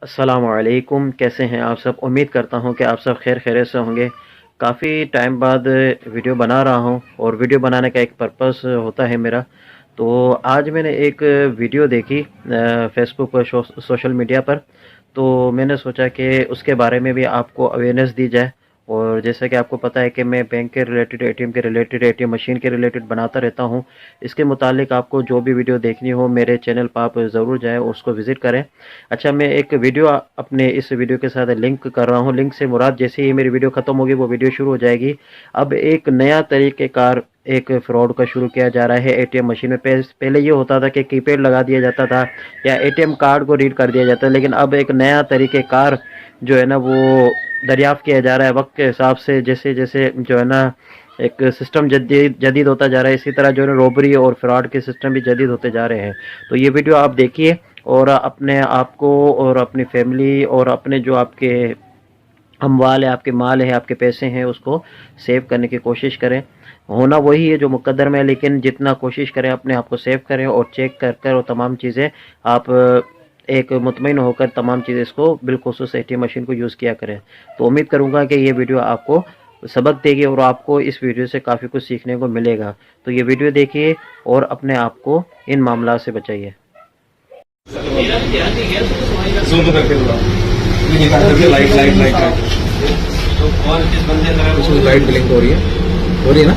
अस्सलामुअलैकुम, कैसे हैं आप सब। उम्मीद करता हूं कि आप सब खैर खैरियत से होंगे। काफ़ी टाइम बाद वीडियो बना रहा हूं और वीडियो बनाने का एक पर्पस होता है मेरा। तो आज मैंने एक वीडियो देखी फेसबुक पर, सोशल मीडिया पर। तो मैंने सोचा कि उसके बारे में भी आपको अवेयरनेस दी जाए। और जैसा कि आपको पता है कि मैं बैंक के रिलेटेड, एटीएम के रिलेटेड, एटीएम मशीन के रिलेटेड बनाता रहता हूं। इसके मुतालिक आपको जो भी वीडियो देखनी हो मेरे चैनल पर आप ज़रूर जाएं, उसको विज़िट करें। अच्छा, मैं एक वीडियो अपने इस वीडियो के साथ लिंक कर रहा हूं। लिंक से मुराद, जैसे ही मेरी वीडियो ख़त्म होगी वो वीडियो शुरू हो जाएगी। अब एक नया तरीक़ेकार एक फ्रॉड का शुरू किया जा रहा है एटीएम मशीन में। पहले ये होता था कि कीपैड लगा दिया जाता था या एटीएम कार्ड को रीड कर दिया जाता है, लेकिन अब एक नया तरीक़ेकार जो है ना वो दरियाफ़्त किया जा रहा है वक्त के हिसाब से। जैसे जैसे जो है ना एक सिस्टम जदीद होता जा रहा है, इसी तरह जो है ना रॉबरी और फ्रॉड के सिस्टम भी जदीद होते जा रहे हैं। तो ये वीडियो आप देखिए और अपने आप को और अपनी फैमिली और अपने जो आपके अमवाल है, आपके माल है, आपके पैसे हैं, उसको सेव करने की कोशिश करें। होना वही है जो मुकद्दर में है, लेकिन जितना कोशिश करें अपने आप को सेव करें और चेक कर कर और तमाम चीज़ें आप एक मुतमईन होकर तमाम चीज़ें इसको बिलखुसूस एटीएम मशीन को यूज़ किया करें। तो उम्मीद करूँगा कि ये वीडियो आपको सबक देगी और आपको इस वीडियो से काफ़ी कुछ सीखने को मिलेगा। तो ये वीडियो देखिए और अपने आप को इन मामला से बचाइए। ज़ूम करके बुलाओ। लाइट लाइट लाइट तो कौन किस बंदे लाइट ब्लिंक हो रही है ना।